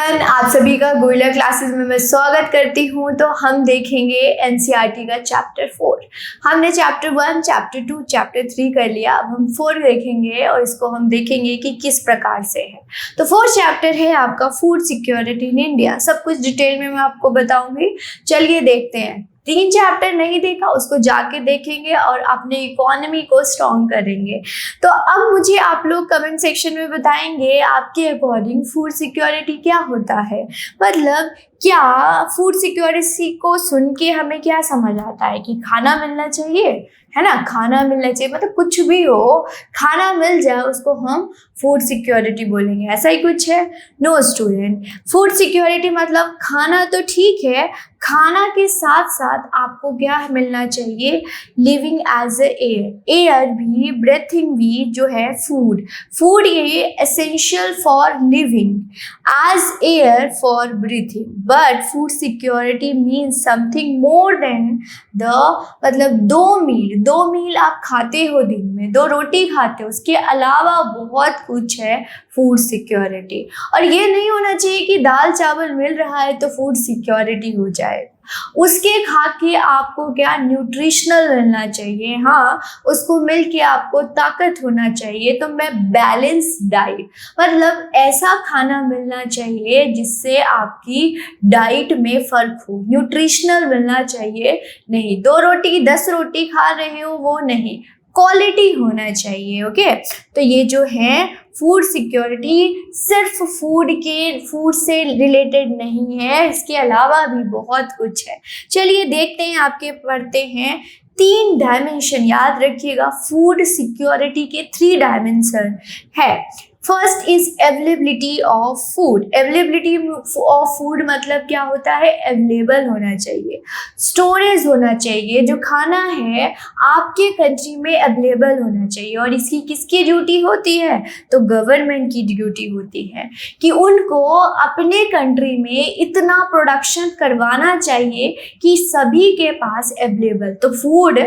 Everyone, आप सभी का गोरिल्ला क्लासेस में मैं स्वागत करती हूँ। तो हम देखेंगे एनसीईआरटी का चैप्टर 4। हमने चैप्टर 1, चैप्टर 2, चैप्टर 3 कर लिया। अब हम 4 देखेंगे और इसको हम देखेंगे कि किस प्रकार से है। तो 4 चैप्टर है आपका फूड सिक्योरिटी इन इंडिया। सब कुछ डिटेल में मैं आपको बताऊंगी। चलिए देखते हैं। 3 चैप्टर नहीं देखा उसको जाके देखेंगे और अपने इकोनॉमी को स्ट्रॉन्ग करेंगे। तो अब मुझे आप लोग कमेंट सेक्शन में बताएंगे आपके अकॉर्डिंग फूड सिक्योरिटी क्या होता है। मतलब क्या फूड सिक्योरिटी को सुन के हमें क्या समझ आता है कि खाना मिलना चाहिए, है ना, खाना मिलना चाहिए, मतलब कुछ भी हो खाना मिल जाए उसको हम फूड सिक्योरिटी बोलेंगे, ऐसा ही कुछ है। नो स्टूडेंट, फूड सिक्योरिटी मतलब खाना तो ठीक है, खाना के साथ साथ आपको क्या मिलना चाहिए, लिविंग एज एयर, एयर भी, ब्रेथिंग भी जो है फूड, फूड ये essential for living as air for breathing. But food security means something more than the, मतलब 2 मील आप खाते हो दिन में, 2 रोटी खाते हो, उसके अलावा बहुत कुछ है फूड सिक्योरिटी। और ये नहीं होना चाहिए कि दाल चावल मिल रहा है तो फूड सिक्योरिटी हो जाए। उसके खा के आपको क्या न्यूट्रिशनल मिलना चाहिए, हाँ, उसको मिल के आपको ताकत होना चाहिए। तो मैं बैलेंस डाइट, मतलब ऐसा खाना मिलना चाहिए जिससे आपकी डाइट में फर्क हो, न्यूट्रिशनल मिलना चाहिए। नहीं 2 रोटी 10 रोटी खा रहे हो वो नहीं, क्वालिटी होना चाहिए। ओके, तो ये जो है फूड सिक्योरिटी सिर्फ फूड से रिलेटेड नहीं है, इसके अलावा भी बहुत कुछ है। चलिए देखते हैं, आपके पढ़ते हैं 3 डायमेंशन। याद रखिएगा फूड सिक्योरिटी के 3 डायमेंशन है। First is availability of food. Availability of food मतलब क्या होता है, अवेलेबल होना चाहिए, स्टोरेज होना चाहिए। जो खाना है आपके कंट्री में अवेलेबल होना चाहिए। और इसकी किसकी ड्यूटी होती है, तो गवर्नमेंट की ड्यूटी होती है कि उनको अपने कंट्री में इतना प्रोडक्शन करवाना चाहिए कि सभी के पास अवेलेबल। तो फूड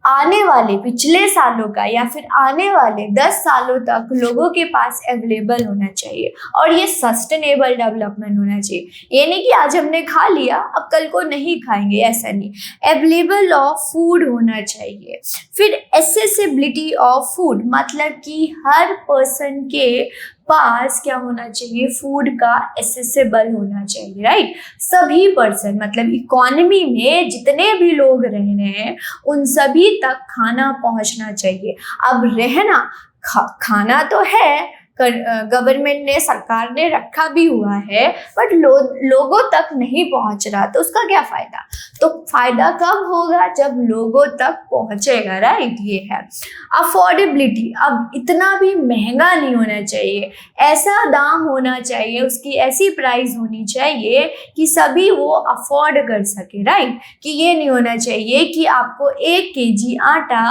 आने वाले पिछले सालों का या फिर आने वाले 10 सालों तक लोगों के पास अवेलेबल होना चाहिए। और ये सस्टेनेबल डेवलपमेंट होना चाहिए। ये नहीं कि आज हमने खा लिया अब कल को नहीं खाएंगे, ऐसा नहीं। अवेलेबल ऑफ फूड होना चाहिए। फिर एक्सेसिबिलिटी ऑफ फूड, मतलब कि हर पर्सन के पास क्या होना चाहिए, फूड का एक्सेसिबल होना चाहिए, राइट। सभी पर्सन, मतलब इकोनॉमी में जितने भी लोग रह रहे हैं उन सभी तक खाना पहुंचना चाहिए। अब रहना खाना तो है, गवर्नमेंट ने, सरकार ने रखा भी हुआ है, बट लोगों तक नहीं पहुंच रहा, तो उसका क्या फायदा। तो फायदा कब होगा, जब लोगों तक पहुंचेगा, राइट। ये है अफोर्डेबिलिटी। अब इतना भी महंगा नहीं होना चाहिए, ऐसा दाम होना चाहिए, उसकी ऐसी प्राइस होनी चाहिए कि सभी वो अफोर्ड कर सके, राइट। कि ये नहीं होना चाहिए कि आपको 1 kg आटा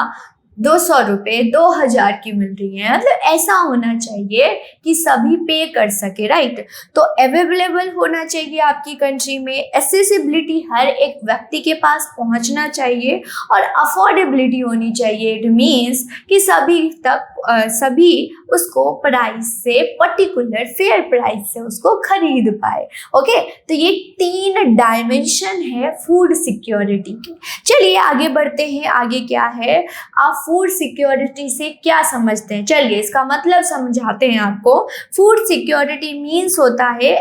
200 रुपये 2000 की मिल रही है, मतलब ऐसा होना चाहिए कि सभी पे कर सके, राइट। तो अवेलेबल होना चाहिए आपकी कंट्री में, एक्सेसिबिलिटी हर एक व्यक्ति के पास पहुंचना चाहिए, और अफोर्डेबिलिटी होनी चाहिए। इट मीन्स कि सभी उसको प्राइस से, पर्टिकुलर फेयर प्राइस से उसको खरीद पाए। ओके, तो ये 3 डायमेंशन है फूड सिक्योरिटी की। चलिए आगे बढ़ते हैं। आगे क्या है, आप फूड सिक्योरिटी से क्या समझते हैं, चलिए इसका मतलब समझाते हैं आपको। फूड सिक्योरिटी मीन्स होता है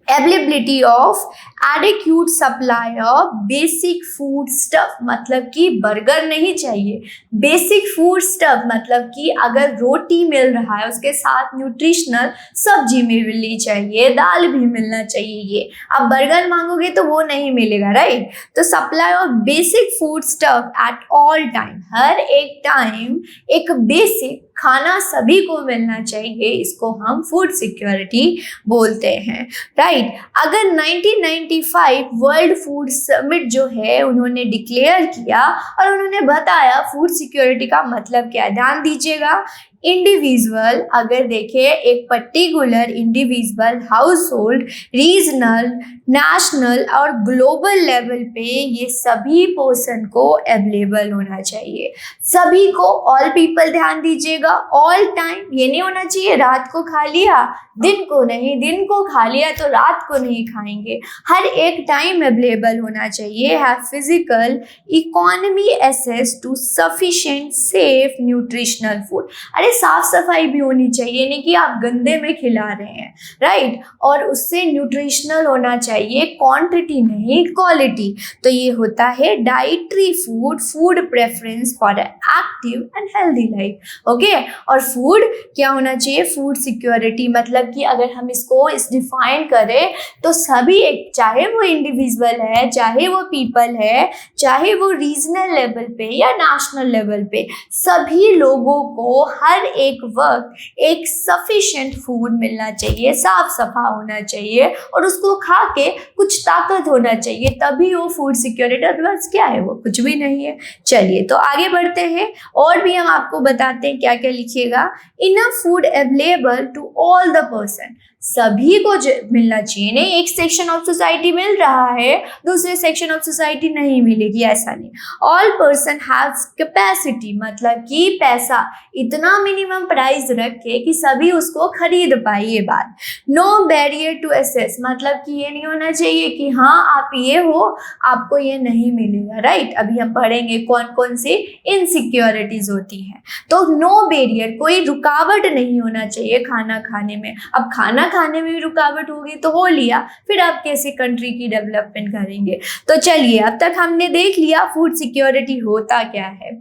availability of adequate supply of basic food stuff, मतलब कि बर्गर नहीं चाहिए, बेसिक फूड स्टफ, मतलब कि अगर रोटी मिल रहा है उसके साथ न्यूट्रिशनल सब्जी भी मिलनी चाहिए, दाल भी मिलना चाहिए। ये अब बर्गर मांगोगे तो वो नहीं मिलेगा, राइट। तो supply of basic food stuff at all time, हर एक टाइम एक बेसिक खाना सभी को मिलना चाहिए, इसको हम फूड सिक्योरिटी बोलते हैं, राइट। अगर 1995 वर्ल्ड फूड समिट जो है उन्होंने डिक्लेयर किया और उन्होंने बताया फूड सिक्योरिटी का मतलब क्या है, ध्यान दीजिएगा। इंडिविजुअल, अगर देखें एक particular individual, house hold, regional, national और ग्लोबल लेवल पे ये सभी पर्सन को अवेलेबल होना चाहिए। सभी को, ऑल पीपल ध्यान दीजिएगा, ऑल टाइम। ये नहीं होना चाहिए रात को खा लिया दिन को नहीं, दिन को खा लिया तो रात को नहीं खाएंगे। हर एक टाइम अवेलेबल होना चाहिए। Have physical economy access to sufficient safe nutritional food. अरे साफ सफाई भी होनी चाहिए, नहीं कि आप गंदे में खिला रहे हैं, राइट। और उससे न्यूट्रिशनल होना चाहिए, क्वांटिटी नहीं क्वालिटी। तो ये होता है dietary food, food preference for active and healthy life. Okay, और फूड क्या होना चाहिए, फूड सिक्योरिटी, मतलब कि अगर हम इसको डिफाइन करें तो सभी एक, चाहे वो इंडिविजुअल है, चाहे वो पीपल है, चाहे वो रीजनल लेवल पे या नेशनल लेवल पे, सभी लोगों को हर एक वक्त एक सफिशिएंट फूड मिलना चाहिए, साफ सफा होना चाहिए और उसको खा के कुछ ताकत होना चाहिए, तभी वो फूड सिक्योरिटी। अदरवाइज क्या है, वो कुछ भी नहीं है। चलिए तो आगे बढ़ते हैं, और भी हम आपको बताते हैं क्या क्या लिखिएगा। Enough food available to all the person, सभी को मिलना चाहिए। नहीं एक सेक्शन ऑफ सोसाइटी मिल रहा है, दूसरे सेक्शन ऑफ सोसाइटी नहीं मिलेगी, ऐसा नहीं। ऑल पर्सन हैव्स कैपेसिटी, मतलब कि पैसा इतना मिनिमम प्राइस रखे कि सभी उसको खरीद पाए, ये बात। नो बैरियर टू एक्सेस, मतलब कि ये नहीं होना चाहिए कि हाँ आप ये हो आपको ये नहीं मिलेगा, राइट। अभी हम पढ़ेंगे कौन कौन सी इनसिक्योरिटीज होती हैं। तो नो बैरियर, कोई रुकावट नहीं होना चाहिए खाना खाने में। अब खाना खाने में भी रुकावट होगी तो हो लिया, फिर आप कैसे कंट्री की डेवलपमेंट करेंगे। तो चलिए अब तक हमने देख लिया फूड सिक्योरिटी होता क्या है।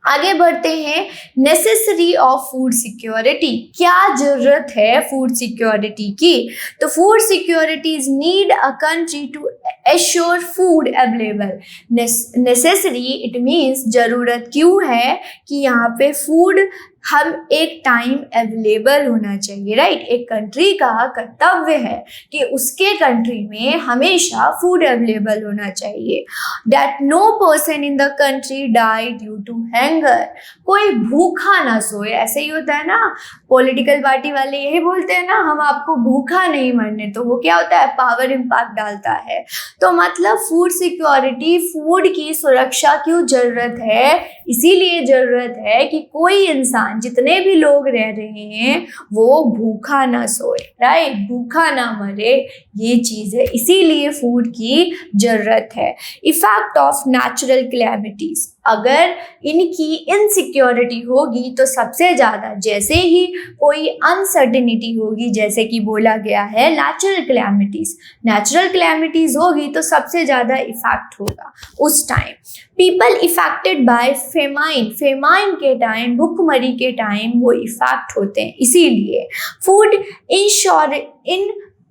आगे बढ़ते हैं, नेसेसरी ऑफ फूड सिक्योरिटी, क्या जरूरत है फूड सिक्योरिटी की। तो food securities need a country to assure food available. Necessary it means जरूरत क्यों है कि यहाँ पे फूड हम एक टाइम अवेलेबल होना चाहिए, राइट। एक कंट्री का कर्तव्य है कि उसके कंट्री में हमेशा फूड अवेलेबल होना चाहिए। That no person in the country die due to hunger, कोई भूखा ना सोए। ऐसे ही होता है ना, पॉलिटिकल पार्टी वाले यही बोलते हैं ना, हम आपको भूखा नहीं मरने, तो वो क्या होता है, पावर इम्पैक्ट डालता है। तो मतलब फूड सिक्योरिटी, फूड की सुरक्षा क्यों जरूरत है, इसीलिए जरूरत है कि कोई इंसान, जितने भी लोग रह रहे हैं वो भूखा ना सोए, राइट, भूखा ना मरे, ये चीज है, इसीलिए फूड की जरूरत है। इफेक्ट ऑफ नेचुरल कैलेमिटीज, अगर इनकी इनसिक्योरिटी होगी तो सबसे ज़्यादा, जैसे ही कोई अनसर्टेनिटी होगी, जैसे कि बोला गया है नेचुरल कैलेमिटीज होगी तो सबसे ज़्यादा इफेक्ट होगा उस time. People affected by famine के टाइम, भुखमरी के टाइम वो इफेक्ट होते हैं, इसीलिए फूड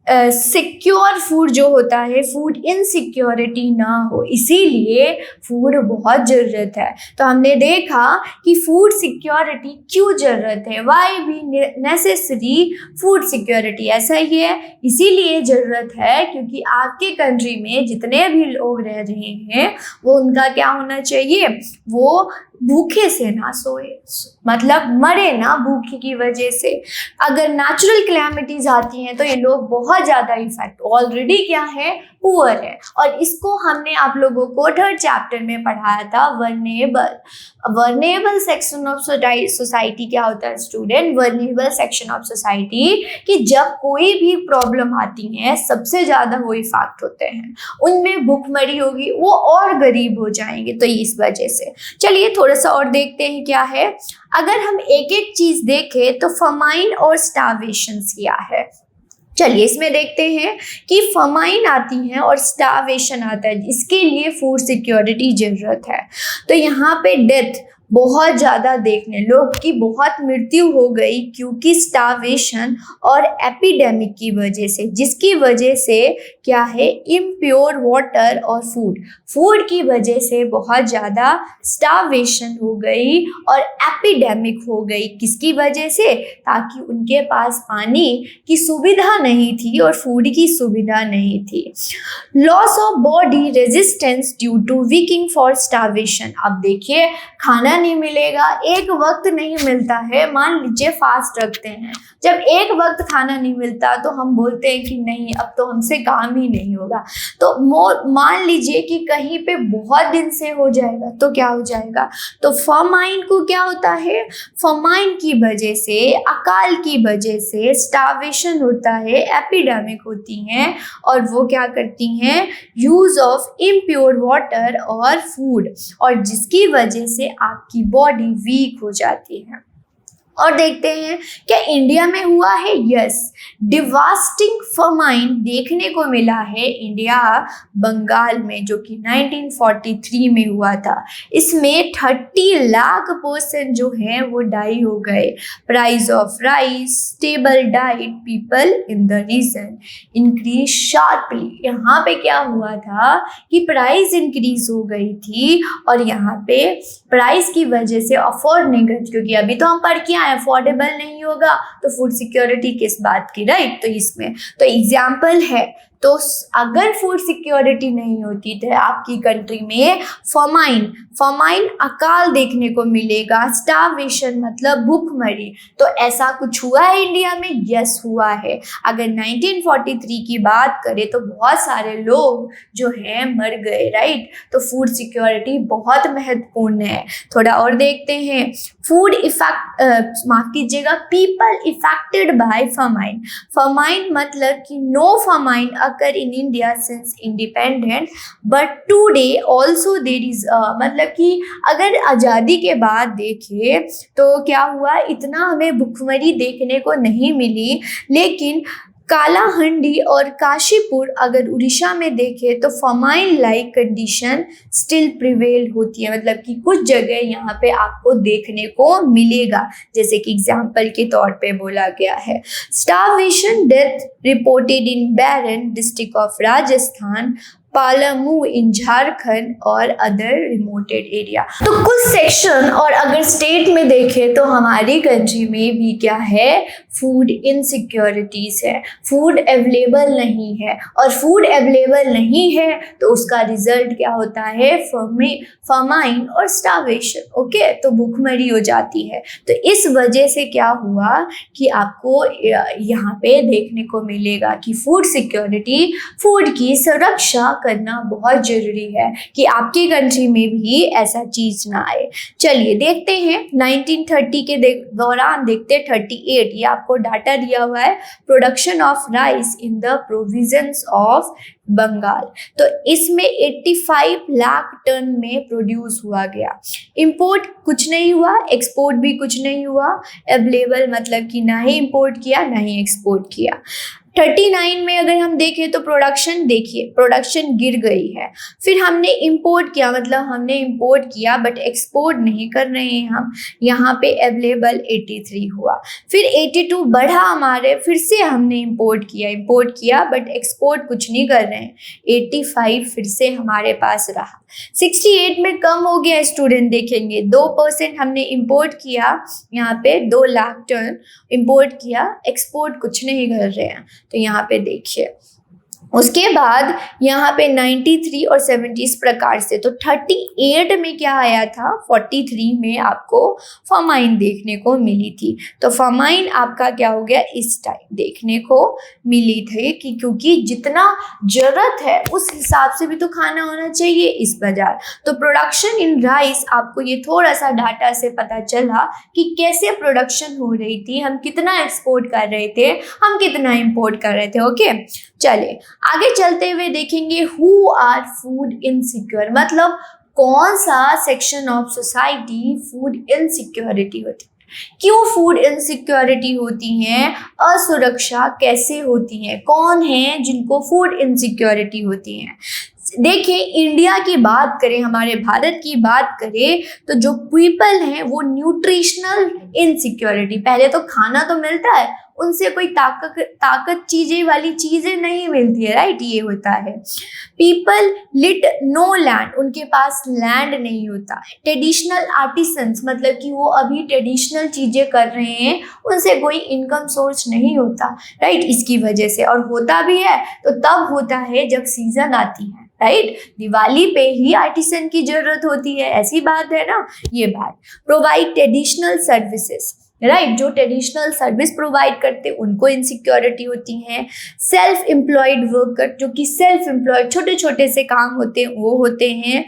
सिक्योर फूड जो होता है, फूड इनसिक्योरिटी ना हो, इसीलिए फूड बहुत ज़रूरत है। तो हमने देखा कि फूड सिक्योरिटी क्यों ज़रूरत है, why be necessary food security, ऐसा ही है, इसीलिए ज़रूरत है क्योंकि आपके कंट्री में जितने भी लोग रह रहे हैं वो उनका क्या होना चाहिए, वो भूखे से ना सोए, मतलब मरे ना भूखे की वजह से। अगर नेचुरल कैलेमिटीज आती हैं तो ये लोग बहुत ज़्यादा इफेक्ट, ऑलरेडी क्या है, पुअर है। और इसको हमने आप लोगों को 3rd चैप्टर में पढ़ाया था, वर्नेबल सेक्शन ऑफ सोसाइटी। क्या होता है student, vulnerable section of society, कि जब कोई भी प्रॉब्लम आती है सबसे ज़्यादा वो इफेक्ट होते हैं, उनमें भूखमरी होगी, वो और गरीब हो जाएंगे, तो इस वजह से। चलिए थोड़ा सा और देखते हैं क्या है। अगर हम एक एक चीज देखें तो फमाइन और स्टार्वेशन क्या है, चलिए इसमें देखते हैं कि फमाइन आती है और स्टार्वेशन आता है, इसके लिए फूड सिक्योरिटी जरूरत है। तो यहाँ पे डेथ बहुत ज़्यादा देखने, लोग की बहुत मृत्यु हो गई क्योंकि स्टार्वेशन और एपिडेमिक की वजह से, जिसकी वजह से क्या है, इम्प्योर वाटर और फूड की वजह से बहुत ज़्यादा स्टार्वेशन हो गई और एपिडेमिक हो गई। किसकी वजह से? ताकि उनके पास पानी की सुविधा नहीं थी और फूड की सुविधा नहीं थी। Loss of body resistance due to weakening for starvation. अब देखिए, खाना नहीं मिलेगा, एक वक्त नहीं मिलता है, मान लीजिए फास्ट रखते हैं, जब एक वक्त खाना नहीं मिलता तो हम बोलते हैं कि नहीं अब तो हमसे काम ही नहीं होगा। तो मान लीजिए कि कहीं पे बहुत दिन से हो जाएगा तो क्या हो जाएगा? तो फमाइन को क्या होता है? फमाइन की वजह से, अकाल की वजह से स्टार्वेशन होता है, एपिडेमिक होती हैं और वो क्या करती हैं? यूज ऑफ इम्प्योर वाटर और फूड, और जिसकी वजह से आपकी बॉडी वीक हो जाती है। और देखते हैं क्या इंडिया में हुआ है? यस, डिवास्टिंग फमाइन देखने को मिला है इंडिया बंगाल में, जो कि 1943 में हुआ था। इसमें 30 लाख पर्सन जो हैं वो डाई हो गए। Price of rice, stable diet, people in the region increase sharply. यहाँ पे क्या हुआ था कि प्राइस इंक्रीज हो गई थी और यहाँ पे प्राइस की वजह से अफोर्ड नहीं कर, क्योंकि अभी तो हम पढ़ के आए अफोर्डेबल नहीं होगा तो फूड सिक्योरिटी किस बात की, राइट? तो इसमें तो एग्जाम्पल है, तो अगर फूड सिक्योरिटी नहीं होती तो आपकी कंट्री में फमाइन अकाल देखने को मिलेगा। स्टार्वेशन मतलब भूखमरी। तो ऐसा कुछ हुआ है इंडिया में? यस, हुआ है। अगर 1943 की बात करें तो बहुत सारे लोग जो हैं मर गए, राइट? तो फूड सिक्योरिटी बहुत महत्वपूर्ण है। थोड़ा और देखते हैं, फूड इफेक्ट माफ कीजिएगा, पीपल इफेक्टेड बाय फमाइन मतलब कि no famine occur in India since independent, but today also there is मतलब कि अगर आज़ादी के बाद देखें तो क्या हुआ, इतना हमें भुखमरी देखने को नहीं मिली, लेकिन कालाहंडी और काशीपुर अगर उड़ीसा में देखें तो famine like condition still prevail होती है, मतलब कि कुछ जगह यहाँ पे आपको देखने को मिलेगा, जैसे कि एग्जाम्पल के तौर पे बोला गया है। Starvation death reported in barren district of Rajasthan, Palamu in Jharkhand और अदर रिमोटेड एरिया। तो कुछ सेक्शन और अगर स्टेट में देखें तो हमारी कंट्री में भी क्या है, फूड इनसिक्योरिटीज है, फूड अवेलेबल नहीं है, और फूड अवेलेबल नहीं है तो उसका रिजल्ट क्या होता है, फमाइन और स्टार्वेशन। ओके, तो भूखमरी हो जाती है। तो इस वजह से क्या हुआ कि आपको यहाँ पे देखने को मिलेगा कि फूड सिक्योरिटी, फूड की सुरक्षा करना बहुत जरूरी है कि आपकी कंट्री में भी ऐसा चीज ना आए। चलिए देखते हैं 1930 के दौरान, देखते हैं 38, ये आपको डाटा दिया हुआ है, production of rice in the provisions of Bengal. तो इसमें 85 लाख टन में प्रोड्यूस हुआ गया। इंपोर्ट कुछ नहीं हुआ, एक्सपोर्ट भी कुछ नहीं हुआ। अवेलेबल मतलब कि ना ही इंपोर्ट किया ना ही एक्सपोर्ट किया। 39 में अगर हम देखें तो प्रोडक्शन, देखिए प्रोडक्शन गिर गई है। फिर हमने इंपोर्ट किया, मतलब हमने इंपोर्ट किया बट एक्सपोर्ट नहीं कर रहे हैं हम, यहाँ पे अवेलेबल 83 हुआ। फिर 82 बढ़ा हमारे, फिर से हमने इंपोर्ट किया बट एक्सपोर्ट कुछ नहीं कर रहे हैं, 85 फिर से हमारे पास रहा। 68 में कम हो गया स्टूडेंट, देखेंगे 2% हमने इंपोर्ट किया, यहाँ पे 2 लाख टन इंपोर्ट किया, एक्सपोर्ट कुछ नहीं कर रहे हैं। तो यहाँ पे देखिए, उसके बाद यहाँ पे 93 और 70 इस प्रकार से। तो 38 में क्या आया था, 43 में आपको फमाइन देखने को मिली थी। तो फमाइन आपका क्या हो गया, इस टाइम देखने को मिली थी कि क्योंकि जितना जरूरत है उस हिसाब से भी तो खाना होना चाहिए इस बाजार। तो प्रोडक्शन इन राइस, आपको ये थोड़ा सा डाटा से पता चला कि कैसे प्रोडक्शन हो रही थी, हम कितना एक्सपोर्ट कर रहे थे, हम कितना इंपोर्ट कर रहे थे। ओके, चलिए आगे चलते हुए देखेंगे हु आर फूड इनसिक्योर, मतलब कौन सा section of society food insecurity होती है, क्यों फूड इनसिक्योरिटी होती है, असुरक्षा कैसे होती है, कौन है जिनको फूड इनसिक्योरिटी होती है। देखिए इंडिया की बात करें, हमारे भारत की बात करें तो जो पीपल हैं वो न्यूट्रिशनल इनसिक्योरिटी, पहले तो खाना तो मिलता है, उनसे कोई ताकत चीजें वाली चीजें नहीं मिलती है, राइट, ये होता है। पीपल लिट नो लैंड, उनके पास लैंड नहीं होता। ट्रेडिशनल आर्टिसंस, मतलब कि वो अभी ट्रेडिशनल चीजें कर रहे हैं, उनसे कोई इनकम सोर्स नहीं होता, राइट, इसकी वजह से। और होता भी है तो तब होता है जब सीजन आती है, राइट, दिवाली पे ही आर्टिसन की जरूरत होती है, ऐसी बात है ना ये बात। प्रोवाइड ट्रेडिशनल सर्विसेज, राइट, जो ट्रेडिशनल सर्विस प्रोवाइड करते उनको इनसिक्योरिटी होती है। सेल्फ एम्प्लॉयड वर्कर, जो कि सेल्फ एम्प्लॉयड छोटे छोटे से काम होते हैं वो होते हैं,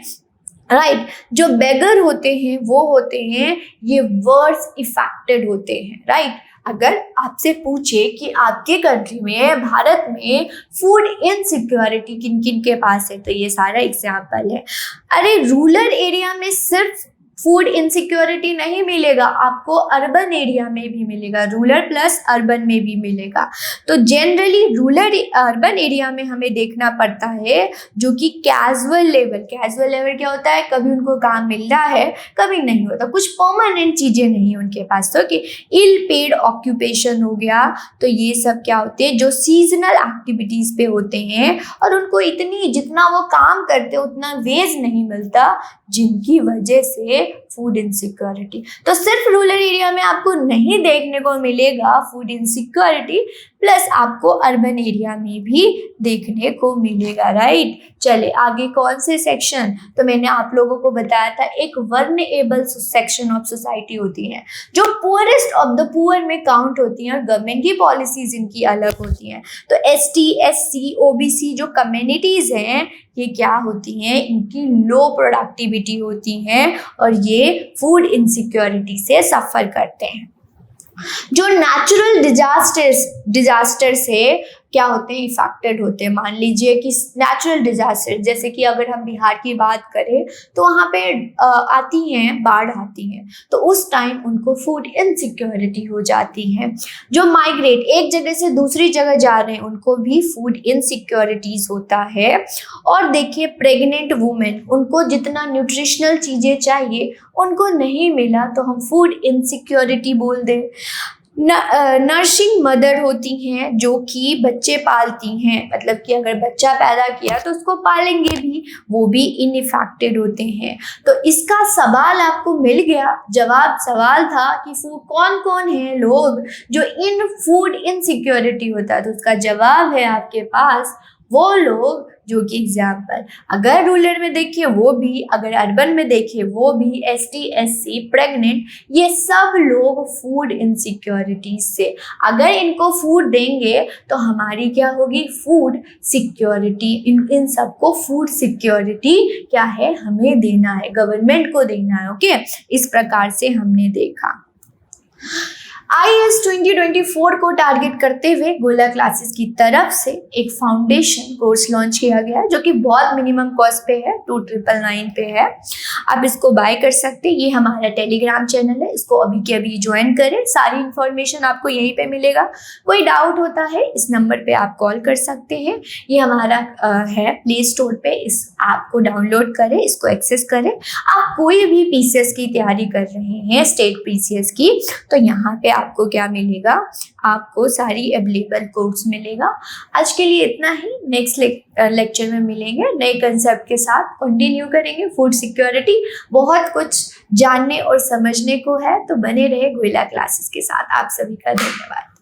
राइट, जो बेगर होते हैं वो होते हैं, ये वर्स इफेक्टेड होते हैं, राइट। अगर आपसे पूछे कि आपके कंट्री में, भारत में फूड इनसिक्योरिटी किन किन के पास है, तो ये सारा एग्जाम्पल है। अरे रूरल एरिया में सिर्फ फूड इनसिक्योरिटी नहीं मिलेगा, आपको अर्बन एरिया में भी मिलेगा, रूरल प्लस अर्बन में भी मिलेगा। तो जनरली रूरल अर्बन एरिया में हमें देखना पड़ता है जो कि कैजुअल लेवल क्या होता है, कभी उनको काम मिल रहा है कभी नहीं होता, कुछ परमानेंट चीज़ें नहीं उनके पास। तो कि इल पेड ऑक्यूपेशन हो गया, तो ये सब क्या होते हैं, जो सीजनल एक्टिविटीज़ पे होते हैं और उनको इतनी जितना वो काम करते हैं उतना वेज नहीं मिलता, जिनकी वजह से फूड इनसिक्योरिटी। तो सिर्फ रूरल एरिया में आपको नहीं देखने को मिलेगा फूड इनसिक्योरिटी, प्लस आपको अर्बन एरिया में भी देखने को मिलेगा, राइट। चले आगे कौन से सेक्शन, तो मैंने आप लोगों को बताया था एक वल्नरेबल सेक्शन ऑफ सोसाइटी होती है जो पुअरेस्ट ऑफ द पुअर में काउंट होती हैं और गवर्नमेंट की पॉलिसीज इनकी अलग होती हैं। तो ST SC OBC जो कम्युनिटीज हैं ये क्या होती हैं, इनकी लो प्रोडक्टिविटी होती हैं और ये फूड इनसिक्योरिटी से सफ़र करते हैं। जो नेचुरल डिजास्टर से क्या होते हैं, इफेक्टेड होते हैं। मान लीजिए कि नेचुरल डिजास्टर, जैसे कि अगर हम बिहार की बात करें तो वहाँ पे आती हैं, बाढ़ आती हैं, तो उस टाइम उनको फूड इनसिक्योरिटी हो जाती है। जो माइग्रेट एक जगह से दूसरी जगह जा रहे हैं उनको भी फूड इनसिक्योरिटीज होता है। और देखिए प्रेग्नेंट वुमेन, उनको जितना न्यूट्रिशनल चीज़ें चाहिए उनको नहीं मिला तो हम फूड इनसिक्योरिटी बोल दें। नर्सिंग मदर होती हैं जो कि बच्चे पालती हैं, मतलब कि अगर बच्चा पैदा किया तो उसको पालेंगे भी, वो भी इनइफेक्टेड होते हैं। तो इसका सवाल आपको मिल गया, जवाब सवाल था कि कौन कौन है लोग जो इन फूड इनसिक्योरिटी होता है, तो उसका जवाब है आपके पास वो लोग जो कि एग्जाम्पल, अगर रूरल में देखिए वो भी, अगर अर्बन में देखिए वो भी, ST SC प्रेग्नेंट, ये सब लोग फूड इनसिक्योरिटी से, अगर इनको फूड देंगे तो हमारी क्या होगी, फूड सिक्योरिटी। इन सबको फूड सिक्योरिटी क्या है, हमें देना है, गवर्नमेंट को देना है, ओके। इस प्रकार से हमने देखा। IAS 2024 को टारगेट करते हुए गोला क्लासेस की तरफ से एक फाउंडेशन कोर्स लॉन्च किया गया है जो कि बहुत मिनिमम कॉस्ट पे है, 2999 पे है। आप इसको बाय कर सकते हैं, ये हमारा टेलीग्राम चैनल है, इसको अभी के अभी ज्वाइन करें, सारी इन्फॉर्मेशन आपको यहीं पे मिलेगा। कोई डाउट होता है इस नंबर पे आप कॉल कर सकते हैं। ये हमारा है प्ले स्टोर पे, इस ऐप को डाउनलोड करें, इसको एक्सेस करें। आप कोई भी PCS की तैयारी कर रहे हैं, स्टेट PCS की, तो यहाँ पे आपको क्या मिलेगा, आपको सारी अवेलेबल कोर्स मिलेगा। आज के लिए इतना ही, नेक्स्ट लेक्चर में मिलेंगे नए कंसेप्ट के साथ, कंटिन्यू करेंगे फूड सिक्योरिटी। बहुत कुछ जानने और समझने को है, तो बने रहे गोला क्लासेस के साथ। आप सभी का धन्यवाद।